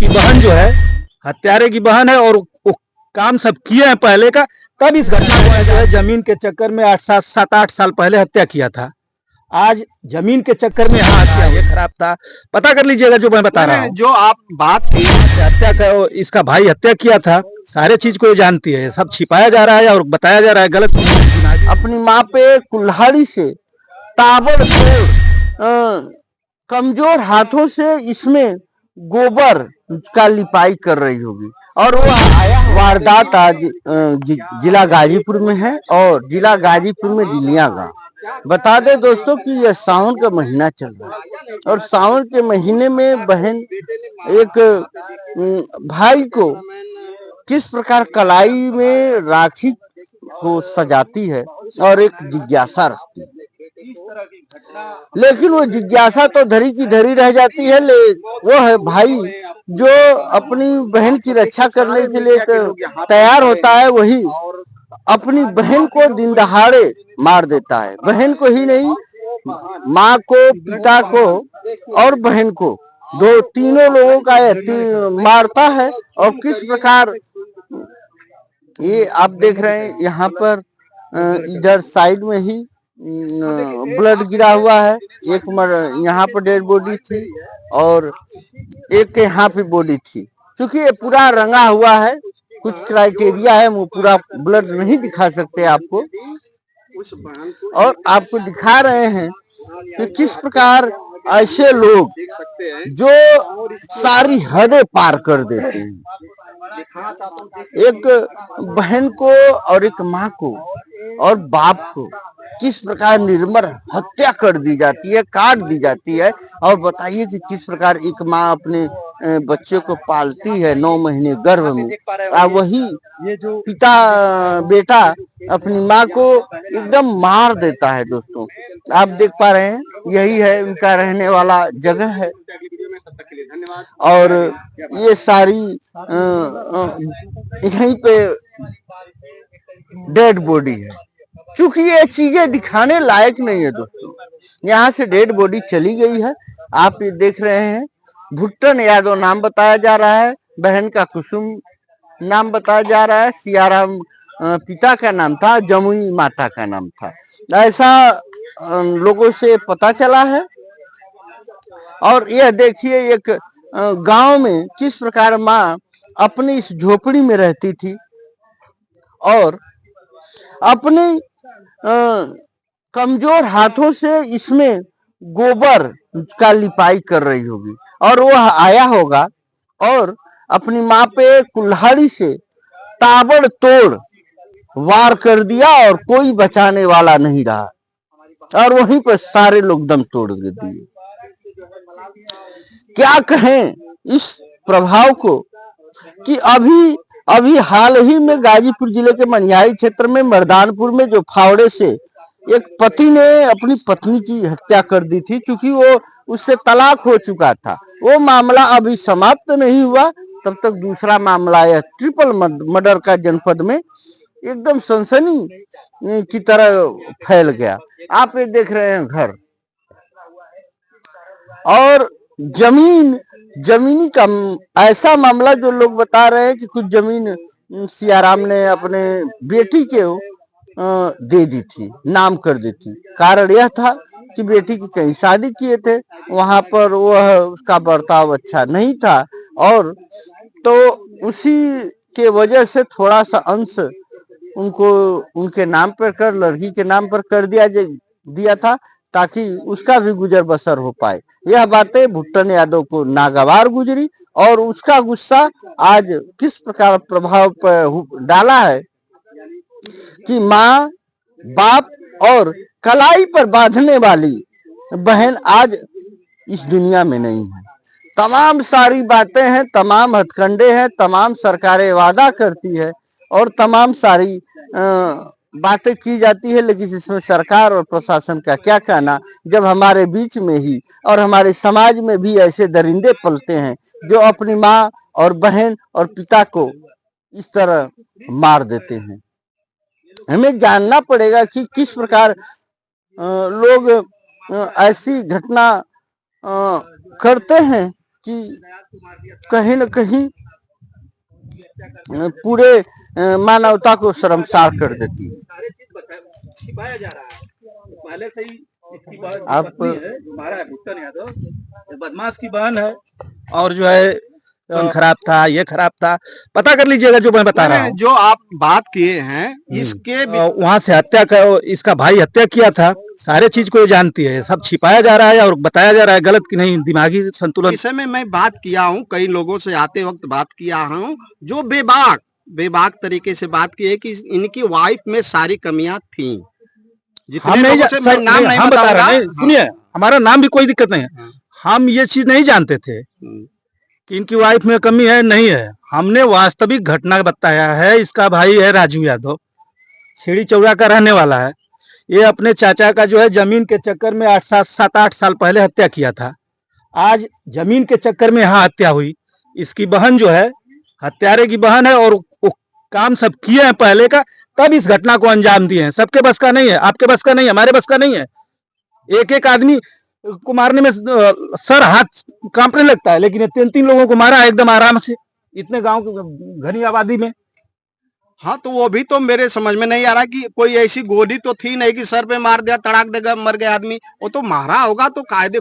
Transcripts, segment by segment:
उसकी बहन जो है हत्यारे की बहन है और वो काम सब किए हैं पहले का। तब इस घटना को जो है जमीन के चक्कर में 7 8 साल पहले हत्या किया था। आज जमीन के चक्कर में यहाँ हत्या ये खराब था। पता कर लीजिएगा जो मैं बता रहा हूँ। जो आप बात की हत्या का इसका भाई हत्या किया था। सारे चीज को ये जानती है। सब छिपाया जा रहा है और बताया जा रहा है गलत। अपनी माँ पे कुल्हाड़ी से ताबड़तोड़ कमजोर हाथों से इसमें गोबर का लिपाई कर रही होगी। और वो वारदात आज जिला गाजीपुर में है और जिला गाजीपुर में दिलिया गांव। बता दें दोस्तों कि यह सावन का महीना चल रहा है और सावन के महीने में बहन एक भाई को किस प्रकार कलाई में राखी को सजाती है और एक जिज्ञासा रखती है। लेकिन वो जिज्ञासा तो धरी की धरी रह जाती है। वो है भाई जो अपनी बहन की रक्षा करने के लिए तैयार होता है, वही अपनी बहन को दिन दहाड़े मार देता है। बहन को ही नहीं, माँ को, पिता को और बहन को, दो तीनों लोगों का मारता है। और किस प्रकार ये आप देख रहे हैं यहाँ पर इधर साइड में ही ब्लड गिरा हुआ है। एक यहाँ पर डेड बॉडी थी और एक यहाँ पे बॉडी थी। क्योंकि ये पूरा रंगा हुआ है, कुछ क्राइटेरिया है, वो पूरा ब्लड नहीं दिखा सकते आपको। और आपको दिखा रहे हैं कि किस प्रकार ऐसे लोग जो सारी हदें पार कर देते हैं। एक बहन को और एक माँ को और बाप को किस प्रकार निर्मम हत्या कर दी जाती है, काट दी जाती है। और बताइए कि किस प्रकार एक माँ अपने बच्चे को पालती है 9 महीने गर्भ में, और वही पिता बेटा अपनी माँ को एकदम मार देता है। दोस्तों आप देख पा रहे हैं, यही है उनका रहने वाला जगह है। और ये सारी यहीं पे डेड बॉडी है। क्योंकि ये चीजें दिखाने लायक नहीं है दोस्तों। यहाँ से डेड बॉडी चली गई है। आप ये देख रहे हैं, भुट्टन यादव नाम बताया जा रहा है, बहन का कुसुम नाम बताया जा रहा है, सियाराम पिता का नाम था, जमुई माता का नाम था, ऐसा लोगों से पता चला है। और यह देखिए एक गांव में किस प्रकार माँ अपनी इस झोपड़ी में रहती थी और अपने कमजोर हाथों से इसमें गोबर का लिपाई कर रही होगी। और वो आया होगा और अपनी माँ पे कुल्हाड़ी से ताबड़तोड़ वार कर दिया और कोई बचाने वाला नहीं रहा। और वहीं पर सारे लोग दम तोड़ दिए। क्या कहें इस प्रभाव को कि अभी हाल ही में गाजीपुर जिले के मनिहारी क्षेत्र में मर्दानपुर में जो फावड़े से एक पति ने अपनी पत्नी की हत्या कर दी थी। क्योंकि वो उससे तलाक हो चुका था। वो मामला अभी समाप्त नहीं हुआ, तब तक दूसरा मामला यह ट्रिपल मर्डर का जनपद में एकदम सनसनी की तरह फैल गया। आप ये देख रहे हैं घर और जमीनी का ऐसा मामला जो लोग बता रहे हैं कि कुछ जमीन सियाराम ने अपने बेटी के दे दी थी, नाम कर दी थी। कारण यह था कि बेटी की कहीं शादी किए थे, वहां पर वह उसका बर्ताव अच्छा नहीं था और तो उसी के वजह से थोड़ा सा अंश उनको उनके नाम पर कर, लड़की के नाम पर कर दिया था ताकि उसका भी गुजर बसर हो पाए। यह बातें भुट्टन यादव को नागवार गुजरी और उसका गुस्सा आज किस प्रकार प्रभाव पर डाला है कि माँ, बाप और कलाई पर बांधने वाली बहन आज इस दुनिया में नहीं है। तमाम सारी बातें हैं, तमाम हथकंडे हैं, तमाम सरकारें वादा करती है और तमाम सारी बातें की जाती है। लेकिन इसमें सरकार और प्रशासन का क्या कहना, जब हमारे बीच में ही और हमारे समाज में भी ऐसे दरिंदे पलते हैं जो अपनी माँ और बहन और पिता को इस तरह मार देते हैं। हमें जानना पड़ेगा कि किस प्रकार लोग ऐसी घटना करते हैं कि कहीं न कहीं पूरे मानवता को शर्मसार कर देती है। सारे चीज छिपाया जा रहा है। पहले से ही इसकी आप पत्नी है जो मारा है भुट्टन यादव, ये बदमाश की बहन है और जो है खराब था, ये खराब था, पता कर लीजिएगा जो मैं बता रहा हूँ। जो आप बात किए हैं इसके वहां से हत्या कर, इसका भाई हत्या किया था, सारे चीज को ये जानती है, सब छिपाया जा रहा है और बताया जा रहा है गलत कि नहीं, दिमागी संतुलन। विषय में मैं बात किया हूँ, कई लोगों से आते वक्त बात किया हूँ, जो बेबाक तरीके से बात की है कि इनकी वाइफ में सारी कमियां थी। हम नहीं मैं नाम नहीं बता रहे हैं, सुनिए, हाँ। हमारा नाम भी कोई दिक्कत नहीं है, हम ये चीज नहीं जानते थे कि इनकी वाइफ में कमी है नहीं है। हमने वास्तविक घटना बताया है। इसका भाई है राजू यादव, सीढ़ी चौरा का रहने वाला है। ये अपने चाचा का जो है जमीन के चक्कर में 7-8 साल पहले हत्या किया था। आज जमीन के चक्कर में यहाँ हत्या हुई। इसकी बहन जो है हत्यारे की बहन है और वो काम सब किए हैं पहले का, तब इस घटना को अंजाम दिए हैं। सबके बस का नहीं है, आपके बस का नहीं है, हमारे बस का नहीं है। एक एक आदमी को मारने में सर हाथ कांपने लगता है, लेकिन 3-3 लोगों को मारा एकदम आराम से, इतने गांव की घनी आबादी में। हाँ, तो वो भी तो मेरे समझ में नहीं आ रहा कि कोई ऐसी गोली तो थी नहीं कि सर पे मार दिया, तड़ाक देगा, मर गया आदमी। वो तो मारा होगा तो कायदे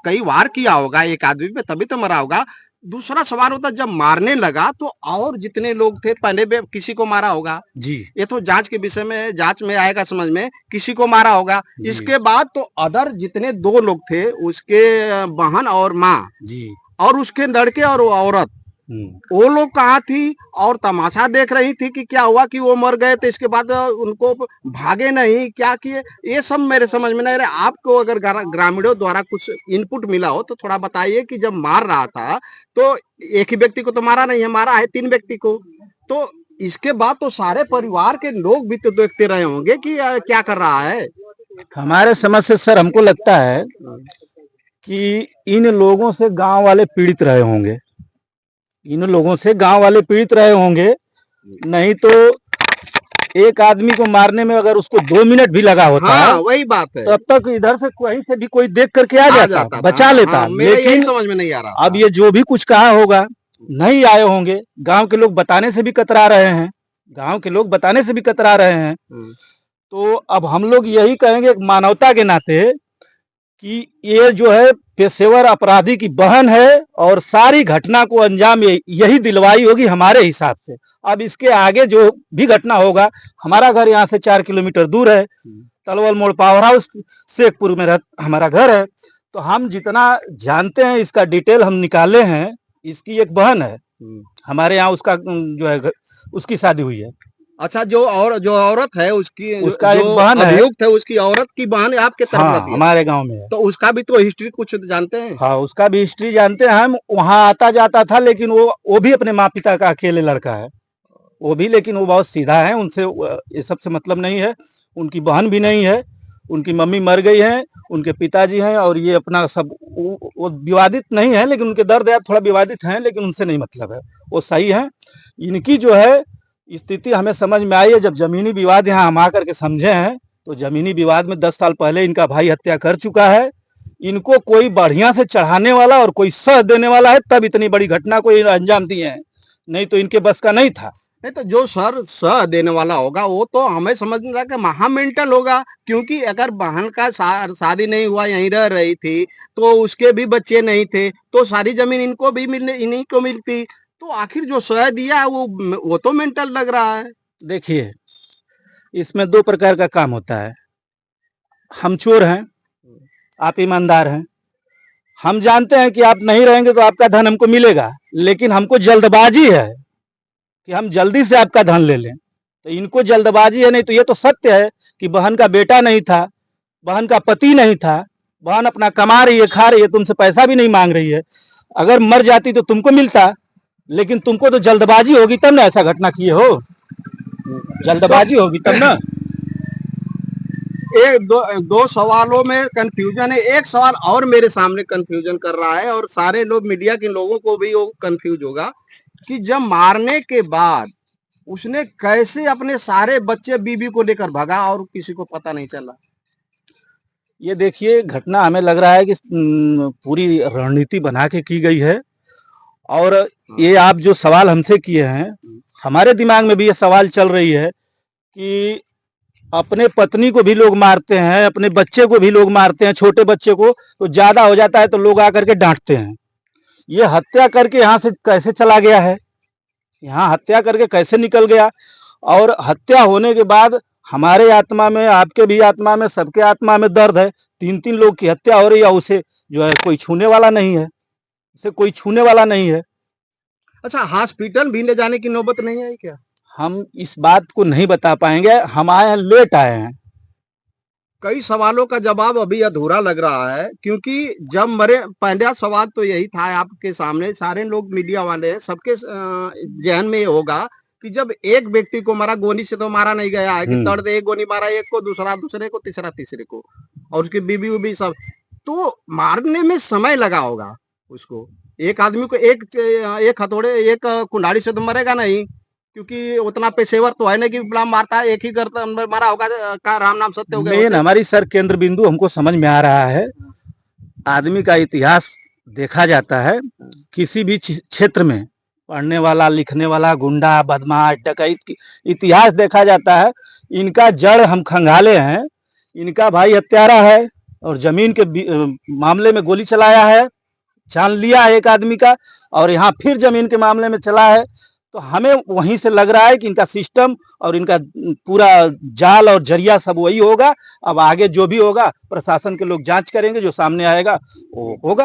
कई वार किया होगा एक आदमी पे, तभी तो मरा होगा। दूसरा सवाल होता जब मारने लगा तो और जितने लोग थे पहले भी किसी को मारा होगा जी। ये तो जांच के विषय में, जांच में आएगा समझ में, किसी को मारा होगा। इसके बाद तो अदर जितने 2 लोग थे, उसके बहन और माँ जी, और उसके लड़के और वो औरत, वो लोग कहाँ थी और तमाशा देख रही थी कि क्या हुआ कि वो मर गए, तो इसके बाद उनको भागे नहीं, क्या किए, ये सब मेरे समझ में नहीं रहा। आपको अगर ग्रामीणों द्वारा कुछ इनपुट मिला हो तो थोड़ा बताइए कि जब मार रहा था तो एक ही व्यक्ति को तो मारा नहीं है, मारा है 3 व्यक्ति को, तो इसके बाद तो सारे परिवार के लोग भी तो देखते रहे होंगे कि क्या कर रहा है। हमारे समझ से सर हमको लगता है कि इन लोगों से गांव वाले पीड़ित रहे होंगे, इन लोगों से गांव वाले पीड़ित रहे होंगे। नहीं तो एक आदमी को मारने में अगर उसको 2 मिनट भी लगा होता हाँ, है, वही बात है, तब तक इधर से कहीं से भी कोई देख करके आ जाता बचा लेता। हाँ, लेकिन समझ में नहीं आ रहा। अब ये जो भी कुछ कहा होगा, नहीं आए होंगे, गांव के लोग बताने से भी कतरा रहे हैं, गांव के लोग बताने से भी कतरा रहे हैं। तो अब हम लोग यही कहेंगे मानवता के नाते कि ये जो है पेशेवर अपराधी की बहन है और सारी घटना को अंजाम यही दिलवाई होगी हमारे हिसाब से। अब इसके आगे जो भी घटना होगा, हमारा घर यहाँ से 4 किलोमीटर दूर है, तलवल मोड़ पावर हाउस शेखपुर में हमारा घर है। तो हम जितना जानते हैं इसका डिटेल हम निकाले हैं। इसकी एक बहन है हमारे यहाँ, उसका जो है उसकी शादी हुई है। अच्छा, जो औरत है उसका एक बहन है, अभियुक्त है, उसकी औरत की बहन आपके तरफ रहती है? हमारे गांव में है। तो उसका भी तो हिस्ट्री कुछ जानते हैं? हाँ, उसका भी हिस्ट्री जानते हैं हम। वहाँ आता जाता था, लेकिन वो भी अपने माँ पिता का अकेले लड़का है वो भी, लेकिन वो बहुत सीधा है, उनसे ये सब से मतलब नहीं है। उनकी बहन भी नहीं है, उनकी मम्मी मर गई है, उनके पिताजी हैं, और ये अपना सब वो विवादित नहीं है, लेकिन उनके दर्द याद थोड़ा विवादित हैं, लेकिन उनसे नहीं मतलब है, वो सही है। इनकी जो है स्थिति हमें समझ में आई है जब जमीनी विवाद यहाँ हम आकर के समझे हैं। तो जमीनी विवाद में 10 साल पहले इनका भाई हत्या कर चुका है। इनको कोई बढ़िया से चढ़ाने वाला और कोई सह देने वाला है, तब इतनी बड़ी घटना को अंजाम दिए हैं, नहीं तो इनके बस का नहीं था। नहीं तो जो सर सह देने वाला होगा वो तो हमें समझ में रहा कि महा मेंटल होगा, क्योंकि अगर बहन का शादी नहीं हुआ, यहीं रह रही थी, तो उसके भी बच्चे नहीं थे, तो सारी जमीन इनको भी इन्हीं को मिलती, तो आखिर जो सह दिया है वो तो मेंटल लग रहा है। देखिए, इसमें 2 प्रकार का काम होता है। हम चोर हैं, आप ईमानदार हैं। हम जानते हैं कि आप नहीं रहेंगे तो आपका धन हमको मिलेगा, लेकिन हमको जल्दबाजी है कि हम जल्दी से आपका धन ले लें। तो इनको जल्दबाजी है, नहीं तो ये तो सत्य है कि बहन का बेटा नहीं था, बहन का पति नहीं था, बहन अपना कमा रही है, खा रही है, तुमसे पैसा भी नहीं मांग रही है। अगर मर जाती तो तुमको मिलता, लेकिन तुमको तो जल्दबाजी होगी तब ना ऐसा घटना किए हो, जल्दबाजी होगी तब ना। दो सवालों में कंफ्यूजन है। एक सवाल और मेरे सामने कंफ्यूजन कर रहा है, और सारे लोग, मीडिया के लोगों को भी वो कंफ्यूज होगा कि जब मारने के बाद उसने कैसे अपने सारे बच्चे बीबी को लेकर भागा और किसी को पता नहीं चला। ये देखिए घटना हमें लग रहा है कि पूरी रणनीति बना के की गई है। और ये आप जो सवाल हमसे किए हैं, हमारे दिमाग में भी ये सवाल चल रही है कि अपने पत्नी को भी लोग मारते हैं, अपने बच्चे को भी लोग मारते हैं, छोटे बच्चे को तो ज्यादा हो जाता है तो लोग आकर के डांटते हैं। ये हत्या करके यहाँ से कैसे चला गया है, यहाँ हत्या करके कैसे निकल गया? और हत्या होने के बाद हमारे आत्मा में, आपके भी आत्मा में, सबके आत्मा में दर्द है। 3-3 लोग की हत्या हो रही है, उसे जो है कोई छूने वाला नहीं है, उसे कोई छूने वाला नहीं है। अच्छा, हॉस्पिटल भी ले जाने की नौबत नहीं आई क्या? हम इस बात को नहीं बता पाएंगे, हम आए हैं, लेट आए हैं। कई सवालों का जवाब अभी अधूरा लग रहा है, क्योंकि जब मरे, पहला सवाल तो यही था आपके सामने, सारे लोग मीडिया वाले हैं, सबके जहन में ये होगा कि जब एक व्यक्ति को मारा, गोली से तो मारा नहीं गया है कि दर्द एक गोली मारा, एक को, दूसरा दूसरे को, तीसरा तीसरे को, और उसकी बीबी उबी सब, तो मारने में समय लगा होगा उसको। एक आदमी को एक हथौड़े, एक कुल्हाड़ी से तो मरेगा नहीं, क्योंकि उतना पेशेवर तो है नहीं कि बुला मारता है, एक ही करता मारा होगा का राम नाम सत्य हो गया। मेन हमारी सर केंद्र बिंदु हमको समझ में आ रहा है, आदमी का इतिहास देखा जाता है, किसी भी क्षेत्र में पढ़ने वाला, लिखने वाला, गुंडा, बदमाश, डकैत की इतिहास देखा जाता है। इनका जड़ हम खंगाले हैं, इनका भाई हत्यारा है और जमीन के मामले में गोली चलाया है, जान लिया है एक आदमी का, और यहाँ फिर जमीन के मामले में चला है। तो हमें वहीं से लग रहा है कि इनका सिस्टम और इनका पूरा जाल और जरिया सब वही होगा। अब आगे जो भी होगा प्रशासन के लोग जांच करेंगे, जो सामने आएगा वो होगा।